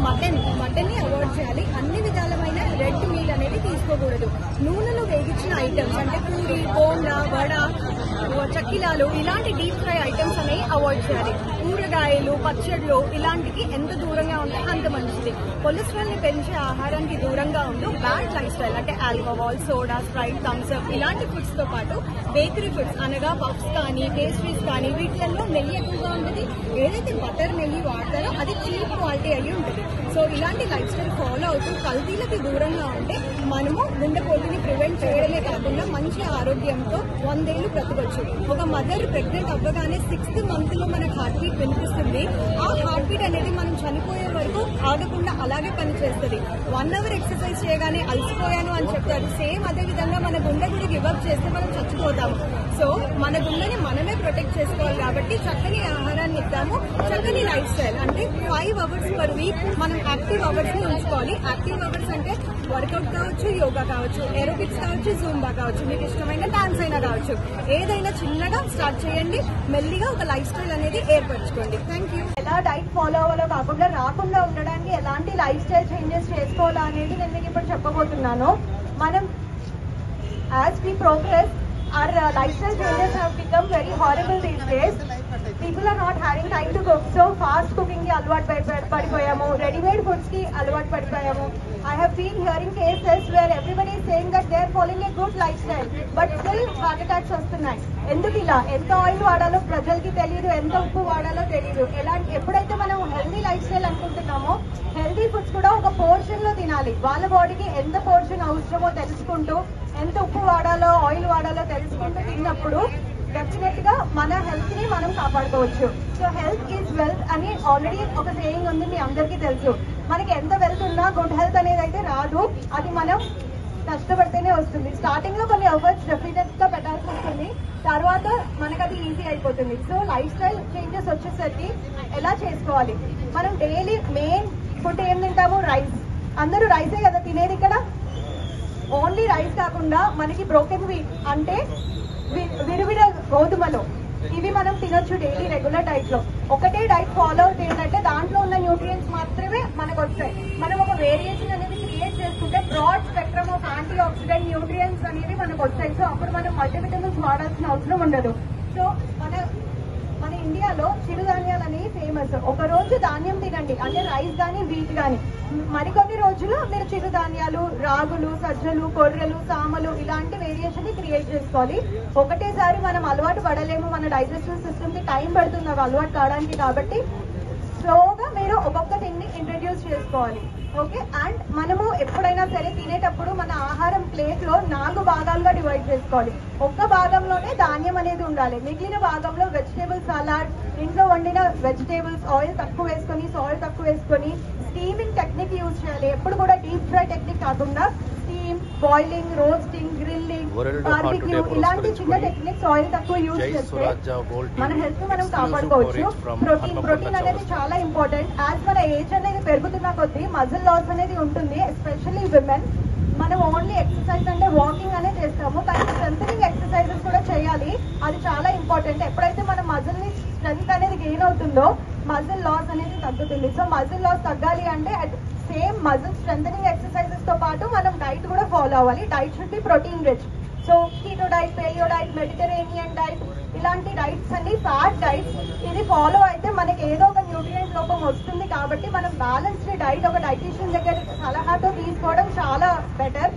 Mutton ని avoid చేయాలి. అన్ని విధాలమైన రెడ్ మీట్ అనేది తీసుకోకూడదు. నూనెలో వేగించిన ఐటమ్స్ అంటే పూరి, బోండా, వడ, చక్కిలాలు ఇలాంటి డీప్ ఫ్రై ఐటమ్స్ అనేవి అవాయిడ్ చేయాలి. కూరగాయలు, పచ్చళ్ళు ఇలాంటికి ఎంత దూరంగా ఉంటే అంత మంచిది. కొలెస్ట్రాల్ ని పెంచే ఆహారానికి దూరంగా ఉంటూ బ్యాడ్ లైఫ్ స్టైల్ అంటే alcohol, soda, Sprite, Thums Up ఇలాంటి ఫుడ్స్ తో పాటు బేకరీ ఫుడ్స్ అనగా పఫ్స్ కానీ, పేస్ట్రీస్ కానీ వీటిల్లో నెయ్యి ఎక్కువగా ఉంటుంది. ఏదైతే బటర్ నెయ్యి వాడతారో అది చీప్ క్వాలిటీ అయ్యి ఉంటుంది. సో ఇలాంటి లైఫ్ స్టైల్ ఫాలో అవుతూ కల్తీలకి దూరంగా ఉంటే మనము గుండెపోటుని ప్రివెంట్ చేయడమే కాకుండా మంచి ఆరోగ్యంతో 100 ఏళ్లు బ్రతకొచ్చు. ఒక మదర్ ప్రెగ్నెంట్ అవ్వగానే 6th month లో మనకు హార్ట్ బీట్ వినిపిస్తుంది. ఆ హార్ట్ బీట్ అనేది మనం చనిపోయే వరకు ఆగకుండా అలాగే పనిచేస్తుంది. 1 hour ఎక్సర్సైజ్ చేయగానే అలసిపోయాను అని చెప్తారు. సేమ్ అదే విధంగా మన గుండె కూడా గివప్ చేస్తే మనం చచ్చిపోతాము. సో మన గుండెని మనమే ప్రొటెక్ట్ చేసుకోవాలి. కాబట్టి చక్కని ఆహారాన్ని ఇద్దాము. చక్కని లైఫ్ స్టైల్ అంటే 5 hours per week మనం యాక్టివ్ అవర్స్ ని ఉంచుకోవాలి. యాక్టివ్ అవర్స్ అంటే వర్కౌట్ కావచ్చు, యోగా కావచ్చు, ఏరోబిక్స్ కావచ్చు, జూంబా కావచ్చు, మీకు ఇష్టమైన డాన్స్ అయినా కావచ్చు. ఏదైనా చిన్నగా స్టార్ట్ చేయండి. మెల్లిగా ఒక లైఫ్ స్టైల్ అనేది ఏర్పరచుకోండి. Thank you. ఎలా డైట్ ఫాలో అవ్వాలో కాకుండా రాకుండా ఉండడానికి ఎలాంటి లైఫ్ స్టైల్ చేంజెస్ చేసుకోవాలా అనేది నేను మీకు ఇప్పుడు చెప్పబోతున్నాను. మనం as we progress our lifestyle changes have become very horrible these days. People are not having time to cook, so fast cooking ki alwat padipoyamu, ready made foods ki alwat padipoyamu. I have been hearing cases where everybody is saying that they are following a good lifestyle but still heart attacks వస్తున్నాయి. ఎందుకు ఇలా? ఎంత oil వాడాలో ప్రజలకి తెలియదు, ఎంత ఉప్పు వాడాలో తెలియదు. ఎప్పుడైతే మనం హెల్దీ లైఫ్ స్టైల్ అనుకుంటున్నామో హెల్దీ ఫుడ్స్ కూడా ఒక పోర్షన్ లో తినాలి. వాళ్ళ బాడీకి ఎంత పోర్షన్ అవసరమో తెలుసుకుంటూ, ఎంత ఉప్పు వాడాలో, ఆయిల్ వాడాలో తెలుసుకుంటూ తిన్నప్పుడు డెఫినెట్ గా మన హెల్త్ ని మనం కాపాడుకోవచ్చు. సో హెల్త్ ఈజ్ వెల్త్ అని ఆల్రెడీ ఒక సేయింగ్ ఉంది, మీ అందరికీ తెలుసు. మనకి ఎంత వెల్త్ ఉన్నా గుడ్ హెల్త్ అనేది అయితే రాదు. అది మనం కష్టపడితేనే వస్తుంది. స్టార్టింగ్ లో కొన్ని ఎఫర్ట్స్ డెఫినెట్ గా పెట్టాల్సి వస్తుంది, తర్వాత మనకు అది ఈజీ అయిపోతుంది. సో లైఫ్ స్టైల్ చేంజెస్ వచ్చేసరికి ఎలా చేసుకోవాలి? మనం డైలీ మెయిన్ ఫుడ్ ఏం తింటాము? రైస్. అందరూ రైసే కదా తినేది ఇక్కడ. ఓన్లీ రైస్ కాకుండా మనకి బ్రోకెన్ వీట్ అంటే విరివిడ గోధుమలు, ఇవి మనం తినొచ్చు డైలీ రెగ్యులర్ డైట్ లో. ఒకటే డైట్ ఫాలో అవుతే ఏంటంటే దాంట్లో ఉన్న న్యూట్రియంట్స్ మాత్రమే మనకు వస్తాయి. మనం ఒక వేరియేషన్ అనేది క్రియేట్ చేసుకుంటే broad spectrum of antioxidant nutrients అనేవి మనకు వస్తాయి. సో అప్పుడు మనం మల్టీవిటమిన్స్ వాడాల్సిన అవసరం ఉండదు. సో మన ఇండియాలో చిరుధాన్యాలు అనేవి ఫేమస్. ఒక రోజు ధాన్యం తినండి, అంటే రైస్ కానీ వీట్ కానీ. మరికొన్ని రోజులు మీరు చిరుధాన్యాలు, రాగులు, సజ్జలు, కొర్రలు, సామలు ఇలాంటి వేరియేషన్ ని క్రియేట్ చేసుకోవాలి. ఒకటేసారి మనం అలవాటు పడలేము, మన డైజెస్టివ్ సిస్టమ్ కి టైం పడుతుంది అవి అలవాటు కావడానికి. కాబట్టి స్లోగా మీరు ఒక్కొక్క థింగ్ ని ఇంట్రడ్యూస్ చేసుకోవాలి. ఓకే. అండ్ మనము ఎప్పుడైనా సరే తినేటప్పుడు మన ఆహారం ప్లేట్ లో 4 భాగాలుగా డివైడ్ చేసుకోవాలి. ఒక్క భాగంలోనే ధాన్యం అనేది ఉండాలి, మిగిలిన భాగంలో వెజిటేబుల్ సలాడ్, ఇంట్లో వండిన వెజిటేబుల్స్, ఆయిల్ తక్కువ వేసుకొని, సాల్ట్ తక్కువ వేసుకొని స్టీమింగ్ టెక్నిక్ యూజ్ చేయాలి. ఎప్పుడు కూడా డీప్ ఫ్రై టెక్నిక్ కాకుండా steam, boiling, roasting, grilling, barbecue ఇలాంటి చిన్న టెక్నిక్స్ ఆయిల్ తక్కువ యూజ్ చేస్తే మన హెల్త్ మనం కాపాడుకోవచ్చు. ప్రోటీన్ అనేది చాలా ఇంపార్టెంట్. యాజ్ మన ఏజ్ అనేది పెరుగుతున్న కొద్దీ మజిల్ లాస్ అనేది ఉంటుంది, ఎస్పెషల్లీ విమెన్. మనం ఓన్లీ ఎక్సర్సైజ్ అంటే వాకింగ్ అనేది చేస్తాము, కానీ స్ట్రెంథనింగ్ ఎక్సర్సైజెస్ కూడా చేయాలి. అది చాలా ఇంపార్టెంట్. ఎప్పుడైతే మన మజిల్ ని స్ట్రెంత్ అనేది గెయిన్ అవుతుందో మజిల్ లాస్ అనేది తగ్గుతుంది. సో మజిల్ లాస్ తగ్గాలి అంటే సేమ్ మజిల్ స్ట్రెంథనింగ్ ఎక్సర్సైజెస్ తో పాటు మనం డైట్ కూడా ఫాలో అవ్వాలి. Diet should be protein rich. So keto diet, palaeo diet, Mediterranean diet ఇలాంటి డైట్స్ అన్ని ఫ్యాట్ డైట్స్. ఇది ఫాలో అయితే మనకి ఏదో ఒక న్యూట్రియంట్ లోపం వస్తుంది. కాబట్టి మనం బ్యాలెన్స్డ్ డైట్ ఒక డైటీషియన్ దగ్గర సలహాతో తీసుకోవడం చాలా బెటర్.